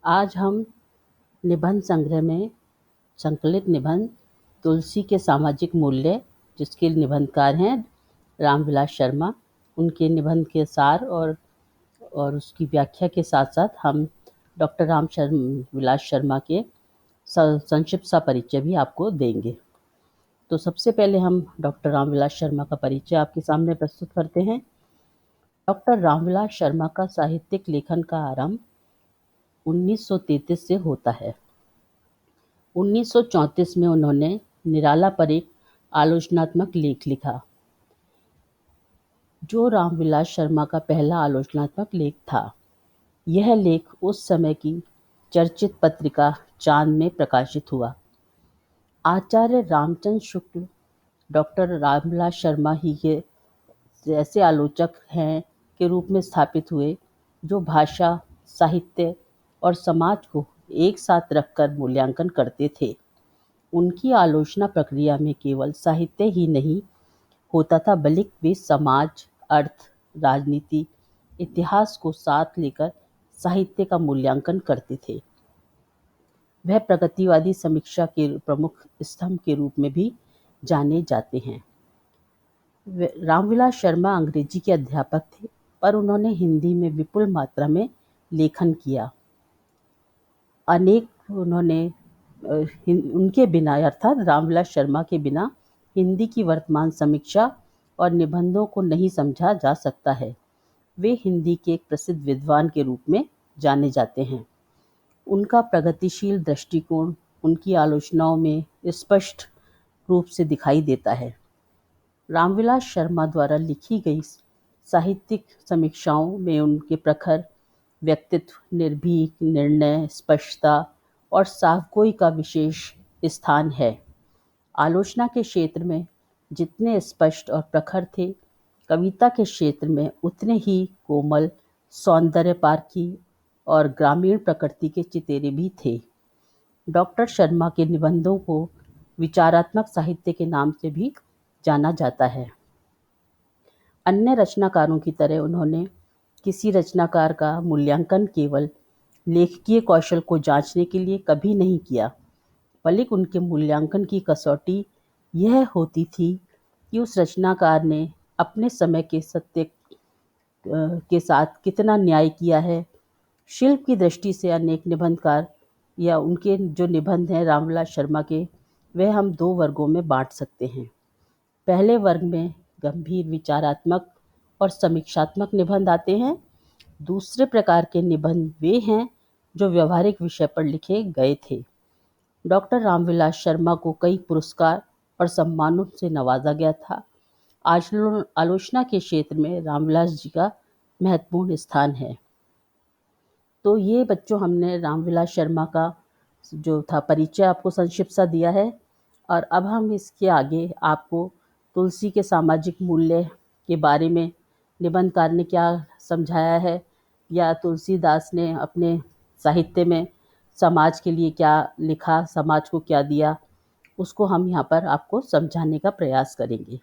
आज हम निबंध संग्रह में संकलित निबंध तुलसी के सामाजिक मूल्य, जिसके निबंधकार हैं रामविलास शर्मा, उनके निबंध के सार और उसकी व्याख्या के साथ साथ हम डॉक्टर विलास शर्मा के संक्षिप्त सा परिचय भी आपको देंगे। तो सबसे पहले हम डॉक्टर रामविलास शर्मा का परिचय आपके सामने प्रस्तुत करते हैं। डॉक्टर रामविलास शर्मा का साहित्यिक लेखन का आरंभ 1933 से होता है। 1934 में उन्होंने निराला पर एक आलोचनात्मक लेख लिखा, जो रामविलास शर्मा का पहला आलोचनात्मक लेख था। यह लेख उस समय की चर्चित पत्रिका चांद में प्रकाशित हुआ। आचार्य रामचंद्र शुक्ल डॉक्टर रामविलास शर्मा ही के ऐसे आलोचक हैं के रूप में स्थापित हुए, जो भाषा, साहित्य और समाज को एक साथ रखकर मूल्यांकन करते थे। उनकी आलोचना प्रक्रिया में केवल साहित्य ही नहीं होता था, बल्कि वे समाज, अर्थ, राजनीति, इतिहास को साथ लेकर साहित्य का मूल्यांकन करते थे। वह प्रगतिवादी समीक्षा के प्रमुख स्तंभ के रूप में भी जाने जाते हैं। रामविलास शर्मा अंग्रेजी के अध्यापक थे, पर उन्होंने हिंदी में विपुल मात्रा में लेखन किया। उनके बिना अर्थात रामविलास शर्मा के बिना हिंदी की वर्तमान समीक्षा और निबंधों को नहीं समझा जा सकता है। वे हिंदी के एक प्रसिद्ध विद्वान के रूप में जाने जाते हैं। उनका प्रगतिशील दृष्टिकोण उनकी आलोचनाओं में स्पष्ट रूप से दिखाई देता है। रामविलास शर्मा द्वारा लिखी गई साहित्यिक समीक्षाओं में उनके प्रखर व्यक्तित्व, निर्भीक निर्णय, स्पष्टता और साफगोई का विशेष स्थान है। आलोचना के क्षेत्र में जितने स्पष्ट और प्रखर थे, कविता के क्षेत्र में उतने ही कोमल, सौंदर्यपारखी और ग्रामीण प्रकृति के चितेरे भी थे। डॉक्टर शर्मा के निबंधों को विचारात्मक साहित्य के नाम से भी जाना जाता है। अन्य रचनाकारों की तरह उन्होंने किसी रचनाकार का मूल्यांकन केवल लेखकीय कौशल को जांचने के लिए कभी नहीं किया, बल्कि उनके मूल्यांकन की कसौटी यह होती थी कि उस रचनाकार ने अपने समय के सत्य के साथ कितना न्याय किया है। शिल्प की दृष्टि से अनेक निबंधकार या उनके जो निबंध हैं रामविलास शर्मा के, वह हम दो वर्गों में बांट सकते हैं। पहले वर्ग में गंभीर, विचारात्मक और समीक्षात्मक निबंध आते हैं। दूसरे प्रकार के निबंध वे हैं जो व्यवहारिक विषय पर लिखे गए थे। डॉक्टर रामविलास शर्मा को कई पुरस्कार और सम्मानों से नवाजा गया था। आलोचना के क्षेत्र में रामविलास जी का महत्वपूर्ण स्थान है। तो ये बच्चों हमने रामविलास शर्मा का जो था परिचय आपको संक्षिप्त सा दिया है, और अब हम इसके आगे आपको तुलसी के सामाजिक मूल्य के बारे में निबंधकार ने क्या समझाया है, या तुलसीदास ने अपने साहित्य में समाज के लिए क्या लिखा, समाज को क्या दिया, उसको हम यहाँ पर आपको समझाने का प्रयास करेंगे।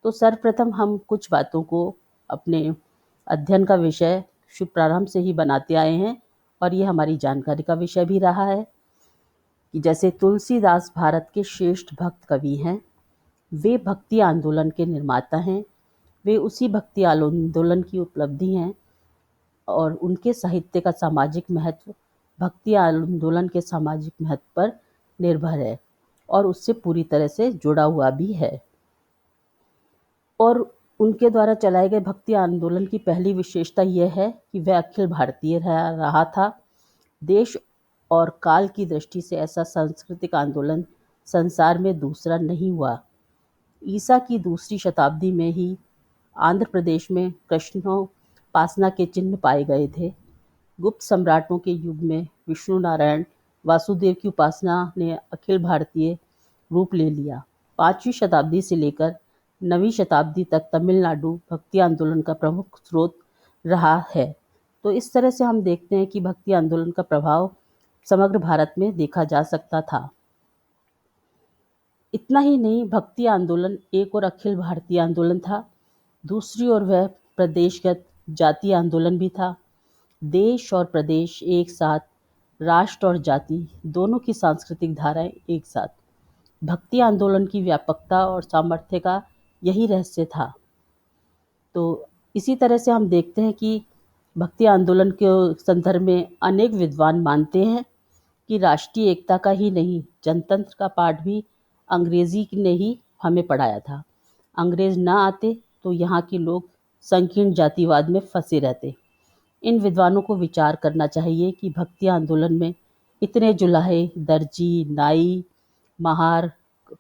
तो सर्वप्रथम हम कुछ बातों को अपने अध्ययन का विषय शुभ प्रारंभ से ही बनाते आए हैं, और ये हमारी जानकारी का विषय भी रहा है कि जैसे तुलसीदास भारत के श्रेष्ठ भक्त कवि हैं। वे भक्ति आंदोलन के निर्माता हैं। वे उसी भक्ति आंदोलन की उपलब्धि हैं, और उनके साहित्य का सामाजिक महत्व भक्ति आंदोलन के सामाजिक महत्व पर निर्भर है और उससे पूरी तरह से जुड़ा हुआ भी है। और उनके द्वारा चलाए गए भक्ति आंदोलन की पहली विशेषता यह है कि वह अखिल भारतीय रहा था। देश और काल की दृष्टि से ऐसा सांस्कृतिक आंदोलन संसार में दूसरा नहीं हुआ। ईसा की दूसरी शताब्दी में ही आंध्र प्रदेश में कृष्णोपासना के चिन्ह पाए गए थे। गुप्त सम्राटों के युग में विष्णु नारायण वासुदेव की उपासना ने अखिल भारतीय रूप ले लिया। 5वीं शताब्दी से लेकर 9वीं शताब्दी तक तमिलनाडु भक्ति आंदोलन का प्रमुख स्रोत रहा है। तो इस तरह से हम देखते हैं कि भक्ति आंदोलन का प्रभाव समग्र भारत में देखा जा सकता था। इतना ही नहीं, भक्ति आंदोलन एक और अखिल भारतीय आंदोलन था, दूसरी ओर वह प्रदेशगत जातीय आंदोलन भी था। देश और प्रदेश एक साथ राष्ट्र और जाति दोनों की सांस्कृतिक धाराएं एक साथ। भक्ति आंदोलन की व्यापकता और सामर्थ्य का यही रहस्य था। तो इसी तरह से हम देखते हैं कि भक्ति आंदोलन के संदर्भ में अनेक विद्वान मानते हैं कि राष्ट्रीय एकता का ही नहीं, जनतंत्र का पाठ भी अंग्रेजी ने ही हमें पढ़ाया था। अंग्रेज ना आते तो यहाँ के लोग संकीर्ण जातिवाद में फंसे रहते। इन विद्वानों को विचार करना चाहिए कि भक्ति आंदोलन में इतने जुलाहे, दर्जी, नाई, महार,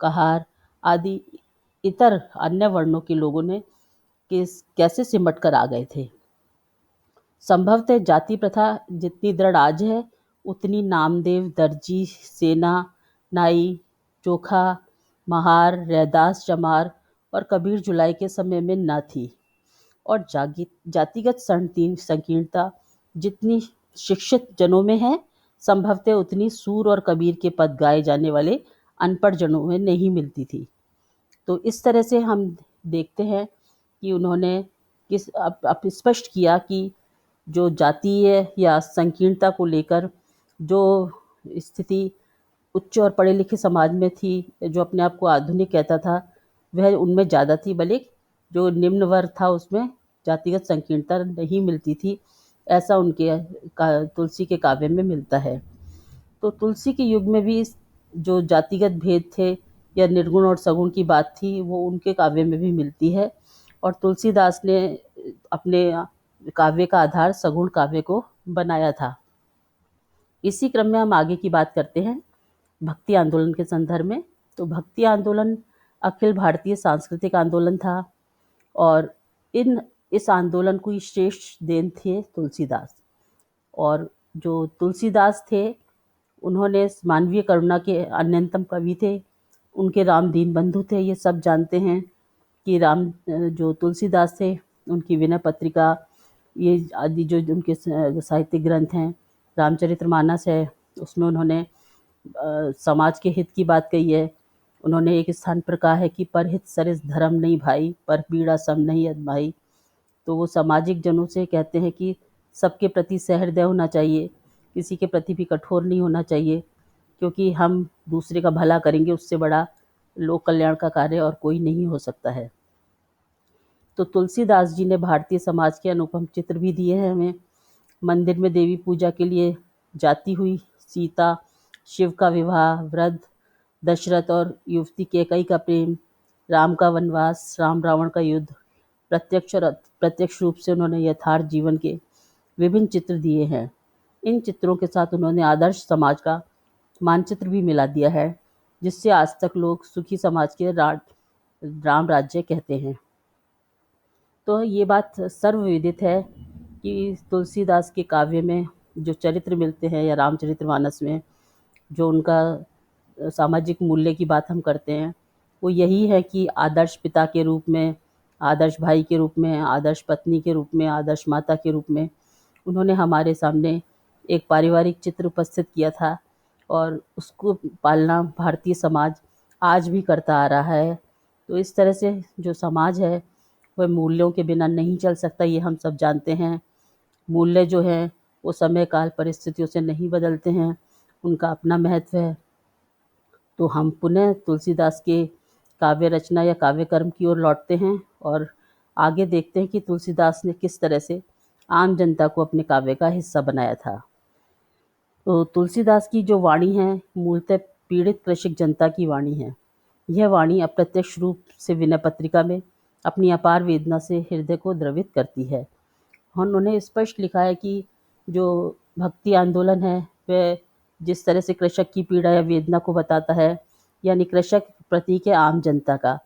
कहार आदि इतर अन्य वर्णों के लोगों ने कैसे सिमट कर आ गए थे। संभवतः जाति प्रथा जितनी दृढ़ आज है, उतनी नामदेव, दर्जी, सेना, नाई, चोखा, महार, रैदास, चमार और कबीर जुलाई के समय में न थी। और जातिगत संकीर्णता जितनी शिक्षित जनों में है, संभवतः उतनी सूर और कबीर के पद गाए जाने वाले अनपढ़ जनों में नहीं मिलती थी। तो इस तरह से हम देखते हैं कि उन्होंने स्पष्ट किया कि जो जातीय या संकीर्णता को लेकर जो स्थिति उच्च और पढ़े लिखे समाज में थी, जो अपने आप को आधुनिक कहता था, वह उनमें ज़्यादा थी, बल्कि जो निम्न वर्ग था उसमें जातिगत संकीर्णता नहीं मिलती थी। ऐसा उनके तुलसी के काव्य में मिलता है। तो तुलसी के युग में भी जो जातिगत भेद थे या निर्गुण और सगुण की बात थी, वो उनके काव्य में भी मिलती है। और तुलसीदास ने अपने काव्य का आधार सगुण काव्य को बनाया था। इसी क्रम में हम आगे की बात करते हैं भक्ति आंदोलन के संदर्भ में। तो भक्ति आंदोलन अखिल भारतीय सांस्कृतिक आंदोलन था और इस आंदोलन को श्रेष्ठ देन थे तुलसीदास। और जो तुलसीदास थे, उन्होंने मानवीय करुणा के अन्यतम कवि थे। उनके राम दीनबंधु थे, ये सब जानते हैं कि जो तुलसीदास थे, उनकी विनय पत्रिका, ये आदि जो उनके साहित्यिक ग्रंथ हैं, रामचरितमानस है, उसमें उन्होंने समाज के हित की बात कही है। उन्होंने एक स्थान पर कहा है कि परहित सरिस धर्म नहीं भाई, पर पीड़ा सम नहीं अदमाई। तो वो सामाजिक जनों से कहते हैं कि सबके प्रति सहृदय होना चाहिए, किसी के प्रति भी कठोर नहीं होना चाहिए, क्योंकि हम दूसरे का भला करेंगे, उससे बड़ा लोक कल्याण का कार्य और कोई नहीं हो सकता है। तो तुलसीदास जी ने भारतीय समाज के अनुपम चित्र भी दिए हैं हमें। मंदिर में देवी पूजा के लिए जाती हुई सीता, शिव का विवाह, वृद्ध दशरथ और युवती कैकेयी का प्रेम, राम का वनवास, राम रावण का युद्ध, प्रत्यक्ष और अप्रत्यक्ष रूप से उन्होंने यथार्थ जीवन के विभिन्न चित्र दिए हैं। इन चित्रों के साथ उन्होंने आदर्श समाज का मानचित्र भी मिला दिया है, जिससे आज तक लोग सुखी समाज के राम राज्य कहते हैं। तो ये बात सर्वविदित है कि तुलसीदास के काव्य में जो चरित्र मिलते हैं या रामचरितमानस में जो उनका सामाजिक मूल्य की बात हम करते हैं, वो यही है कि आदर्श पिता के रूप में, आदर्श भाई के रूप में, आदर्श पत्नी के रूप में, आदर्श माता के रूप में उन्होंने हमारे सामने एक पारिवारिक चित्र उपस्थित किया था और उसको पालना भारतीय समाज आज भी करता आ रहा है। तो इस तरह से जो समाज है वह मूल्यों के बिना नहीं चल सकता, ये हम सब जानते हैं। मूल्य जो हैं वो समय काल परिस्थितियों से नहीं बदलते हैं, उनका अपना महत्व है। तो हम पुनः तुलसीदास के काव्य रचना या काव्य कर्म की ओर लौटते हैं और आगे देखते हैं कि तुलसीदास ने किस तरह से आम जनता को अपने काव्य का हिस्सा बनाया था। तो तुलसीदास की जो वाणी है मूलतः पीड़ित कृषक जनता की वाणी है। यह वाणी अप्रत्यक्ष रूप से विनय पत्रिका में अपनी अपार वेदना से हृदय को द्रवित करती है। उन्होंने स्पष्ट लिखा है कि जो भक्ति आंदोलन है वह जिस तरह से कृषक की पीड़ा या वेदना को बताता है, यानी कृषक प्रतीक है आम जनता का,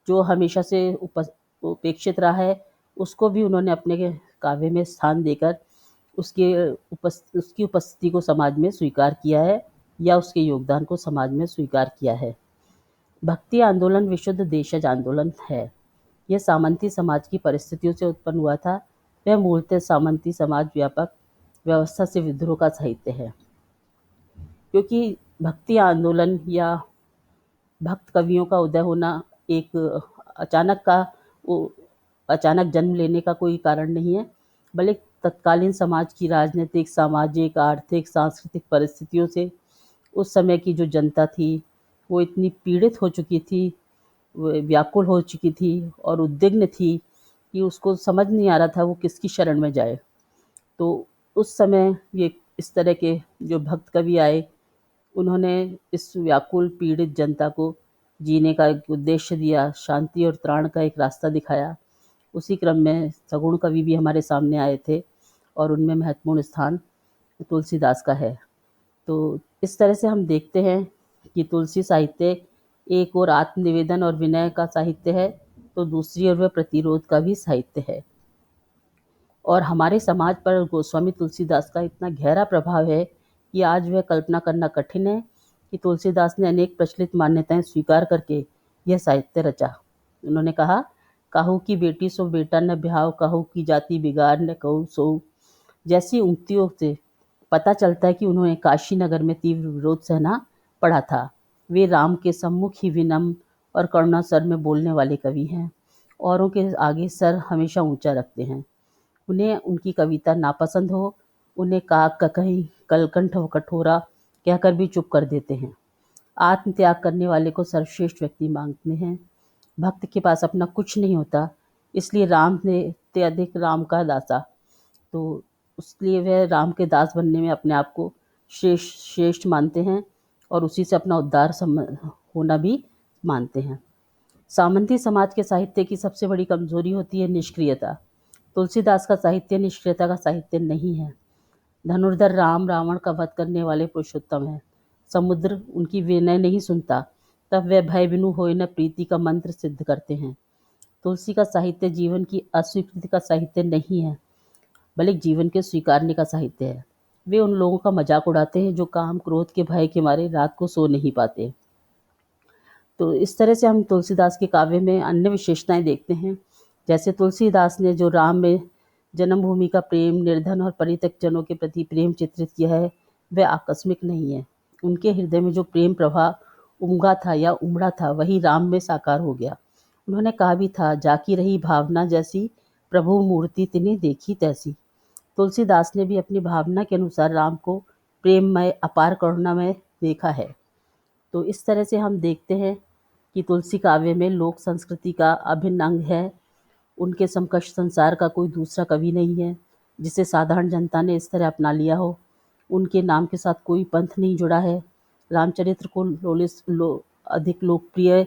जो हमेशा से उपेक्षित रहा है, उसको भी उन्होंने अपने काव्य में स्थान देकर उसकी उपस्थिति को समाज में स्वीकार किया है या उसके योगदान को समाज में स्वीकार किया है। भक्ति आंदोलन विशुद्ध देशज आंदोलन है। यह सामंती समाज की परिस्थितियों से उत्पन्न हुआ था। वह मूलतः सामंती समाज व्यापक व्यवस्था से विद्रोह का साहित्य है, क्योंकि भक्ति आंदोलन या भक्त कवियों का उदय होना एक अचानक जन्म लेने का कोई कारण नहीं है, बल्कि तत्कालीन समाज की राजनीतिक, सामाजिक, आर्थिक, सांस्कृतिक परिस्थितियों से उस समय की जो जनता थी वो इतनी पीड़ित हो चुकी थी, वो व्याकुल हो चुकी थी और उद्विग्न थी कि उसको समझ नहीं आ रहा था वो किसकी शरण में जाए। तो उस समय ये इस तरह के जो भक्त कवि आए, उन्होंने इस व्याकुल पीड़ित जनता को जीने का एक उद्देश्य दिया, शांति और त्राण का एक रास्ता दिखाया। उसी क्रम में सगुण कवि भी हमारे सामने आए थे और उनमें महत्वपूर्ण स्थान तुलसीदास का है। तो इस तरह से हम देखते हैं कि तुलसी साहित्य एक ओर आत्मनिवेदन और विनय का साहित्य है, तो दूसरी ओर वह प्रतिरोध का भी साहित्य है। और हमारे समाज पर गोस्वामी तुलसीदास का इतना गहरा प्रभाव है कि आज वह कल्पना करना कठिन है कि तुलसीदास ने अनेक प्रचलित मान्यताएं स्वीकार करके यह साहित्य रचा। उन्होंने कहा, काहू की बेटी सो बेटा न ब्याह, काहू की जाति बिगाड़ न कहू सो। जैसी उक्तियों से पता चलता है कि उन्होंने काशी नगर में तीव्र विरोध सहना पड़ा था। वे राम के सम्मुख ही विनम्र और करुणा स्वर में बोलने वाले कवि हैं। औरों के आगे सर हमेशा ऊंचा रखते हैं। उन्हें उनकी कविता नापसंद हो, उन्हें काक ककही कलकंठ व कठोरा कहकर भी चुप कर देते हैं। आत्म त्याग करने वाले को सर्वश्रेष्ठ व्यक्ति मांगते हैं। भक्त के पास अपना कुछ नहीं होता, इसलिए राम ने ते अधिक राम का दासा, तो इसलिए वह राम के दास बनने में अपने आप को श्रेष्ठ मानते हैं और उसी से अपना उद्धार होना भी मानते हैं। सामंती समाज के साहित्य की सबसे बड़ी कमजोरी होती है निष्क्रियता। तुलसीदास का साहित्य निष्क्रियता का साहित्य नहीं है। धनुर्धर राम रावण का वध करने वाले पुरुषोत्तम है। समुद्र उनकी विनय नहीं सुनता, तब वह भय बिनु होए न प्रीति का मंत्र सिद्ध करते हैं। तुलसी का साहित्य जीवन की अस्वीकृति का साहित्य नहीं है, बल्कि जीवन के स्वीकारने का साहित्य है। वे उन लोगों का मजाक उड़ाते हैं जो काम क्रोध के भय के मारे रात को सो नहीं पाते। तो इस तरह से हम तुलसीदास के काव्य में अन्य विशेषताएं देखते हैं। जैसे तुलसीदास ने जो राम में जन्मभूमि का प्रेम, निर्धन और परित्यक्त जनों के प्रति प्रेम चित्रित किया है, वह आकस्मिक नहीं है। उनके हृदय में जो प्रेम प्रवाह उमगा था या उमड़ा था, वही राम में साकार हो गया। उन्होंने कहा भी था, जाकी रही भावना जैसी, प्रभु मूर्ति तिन्हें देखी तैसी। तुलसीदास ने भी अपनी भावना के अनुसार राम को प्रेममय, अपार करुणामय देखा है। तो इस तरह से हम देखते हैं कि तुलसी काव्य में लोक संस्कृति का अभिन्न अंग है। उनके समकक्ष संसार का कोई दूसरा कवि नहीं है जिसे साधारण जनता ने इस तरह अपना लिया हो। उनके नाम के साथ कोई पंथ नहीं जुड़ा है। रामचरित्र को अधिक लोकप्रिय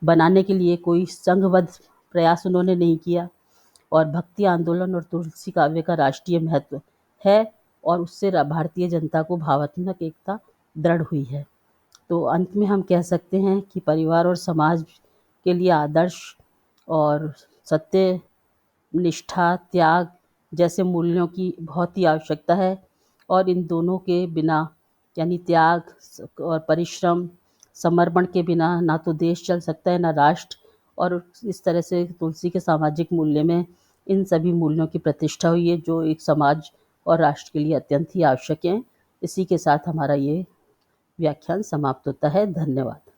बनाने के लिए कोई संघबद्ध प्रयास उन्होंने नहीं किया। और भक्ति आंदोलन और तुलसी काव्य का राष्ट्रीय महत्व है और उससे भारतीय जनता को भावात्मक एकता दृढ़ हुई है। तो अंत में हम कह सकते हैं कि परिवार और समाज के लिए आदर्श और सत्य, निष्ठा, त्याग जैसे मूल्यों की बहुत ही आवश्यकता है। और इन दोनों के बिना, यानी त्याग और परिश्रम, समर्पण के बिना ना तो देश चल सकता है, ना राष्ट्र। और इस तरह से तुलसी के सामाजिक मूल्य में इन सभी मूल्यों की प्रतिष्ठा हुई है जो एक समाज और राष्ट्र के लिए अत्यंत ही आवश्यक हैं। इसी के साथ हमारा ये व्याख्यान समाप्त होता है। धन्यवाद।